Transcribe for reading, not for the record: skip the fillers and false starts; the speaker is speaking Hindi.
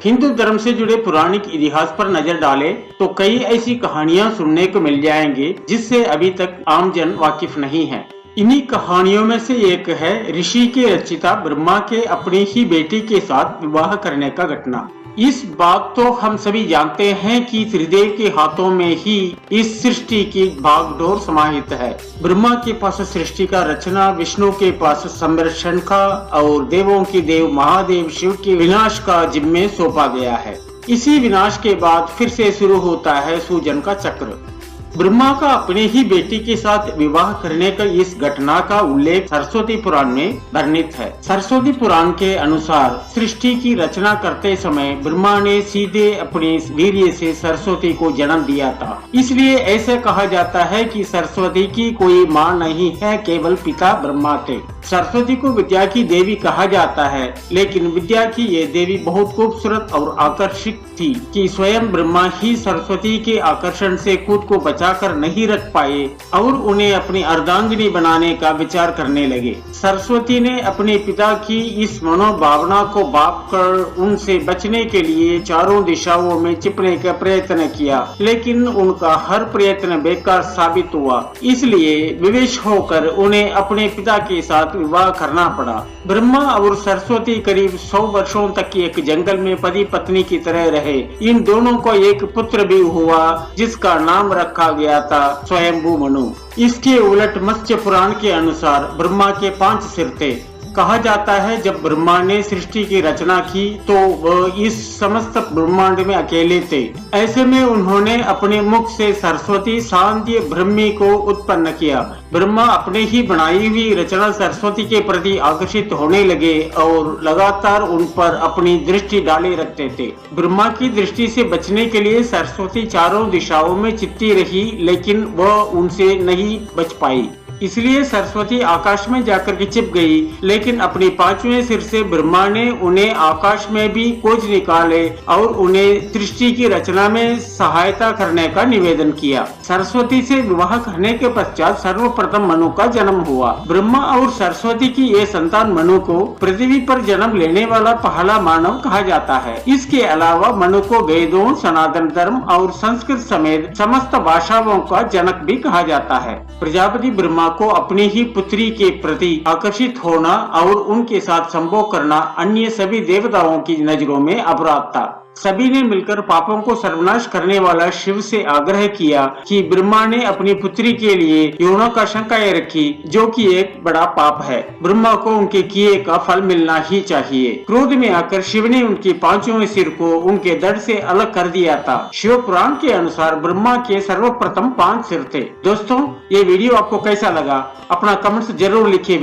हिंदू धर्म से जुड़े पौराणिक इतिहास पर नजर डालें तो कई ऐसी कहानियां सुनने को मिल जाएंगे जिससे अभी तक आमजन वाकिफ नहीं है। इन्हीं कहानियों में से एक है ऋषि के रचिता ब्रह्मा के अपनी ही बेटी के साथ विवाह करने का घटना। इस बात तो हम सभी जानते हैं कि त्रिदेव के हाथों में ही इस सृष्टि की भागडोर समाहित है। ब्रह्मा के पास सृष्टि का रचना, विष्णु के पास संरक्षण का और देवों के देव महादेव शिव के विनाश का जिम्मे सौंपा गया है। इसी विनाश के बाद फिर से शुरू होता है सृजन का चक्र। ब्रह्मा का अपने ही बेटी के साथ विवाह करने का इस घटना का उल्लेख सरस्वती पुराण में वर्णित है। सरस्वती पुराण के अनुसार सृष्टि की रचना करते समय ब्रह्मा ने सीधे अपने वीर्य से सरस्वती को जन्म दिया था। इसलिए ऐसे कहा जाता है कि सरस्वती की कोई माँ नहीं है, केवल पिता ब्रह्मा थे। सरस्वती को विद्या की देवी कहा जाता है, लेकिन विद्या की ये देवी बहुत खूबसूरत और आकर्षक थी कि स्वयं ब्रह्मा ही सरस्वती के आकर्षण से खुद को बचाकर नहीं रख पाए और उन्हें अपनी अर्धांगिनी बनाने का विचार करने लगे। सरस्वती ने अपने पिता की इस मनोभावना को बाप कर उनसे बचने के लिए चारों दिशाओं में छिपने का प्रयत्न किया, लेकिन उनका हर प्रयत्न बेकार साबित हुआ। इसलिए विवश होकर उन्हें अपने पिता के साथ विवाह करना पड़ा। ब्रह्मा और सरस्वती करीब 100 वर्षों तक एक जंगल में पति पत्नी की तरह रहे। इन दोनों को एक पुत्र भी हुआ जिसका नाम रखा गया था स्वयंभू मनु। इसके उलट मत्स्य पुराण के अनुसार ब्रह्मा के 5 सिर थे। कहा जाता है जब ब्रह्मा ने सृष्टि की रचना की तो वह इस समस्त ब्रह्मांड में अकेले थे। ऐसे में उन्होंने अपने मुख से सरस्वती शांति ब्रह्मी को उत्पन्न किया। ब्रह्मा अपने ही बनाई हुई रचना सरस्वती के प्रति आकर्षित होने लगे और लगातार उन पर अपनी दृष्टि डाले रखते थे। ब्रह्मा की दृष्टि से बचने के लिए सरस्वती चारों दिशाओं में छिपती रही, लेकिन वह उनसे नहीं बच पाई। इसलिए सरस्वती आकाश में जाकर के छिप गई, लेकिन अपनी 5वें सिर से ब्रह्मा ने उन्हें आकाश में भी खोज निकाले और उन्हें सृष्टि की रचना में सहायता करने का निवेदन किया। सरस्वती से विवाह करने के पश्चात सर्वप्रथम मनु का जन्म हुआ। ब्रह्मा और सरस्वती की ये संतान मनु को पृथ्वी पर जन्म लेने वाला पहला मानव कहा जाता है। इसके अलावा मनु को वेदों, सनातन धर्म और संस्कृत समेत समस्त भाषाओं का जनक भी कहा जाता है। प्रजापति ब्रह्मा को अपनी ही पुत्री के प्रति आकर्षित होना और उनके साथ संभोग करना अन्य सभी देवताओं की नजरों में अपराध था। सभी ने मिलकर पापों को सर्वनाश करने वाला शिव से आग्रह किया कि ब्रह्मा ने अपनी पुत्री के लिए यौन का शंकाएं रखी, जो कि एक बड़ा पाप है। ब्रह्मा को उनके किए का फल मिलना ही चाहिए। क्रोध में आकर शिव ने उनके 5वें सिर को उनके धड़ से अलग कर दिया था। शिव पुराण के अनुसार ब्रह्मा के सर्वप्रथम 5 सिर थे। दोस्तों, ये वीडियो आपको कैसा लगा? अपना कमेंट्स जरूर लिखिए।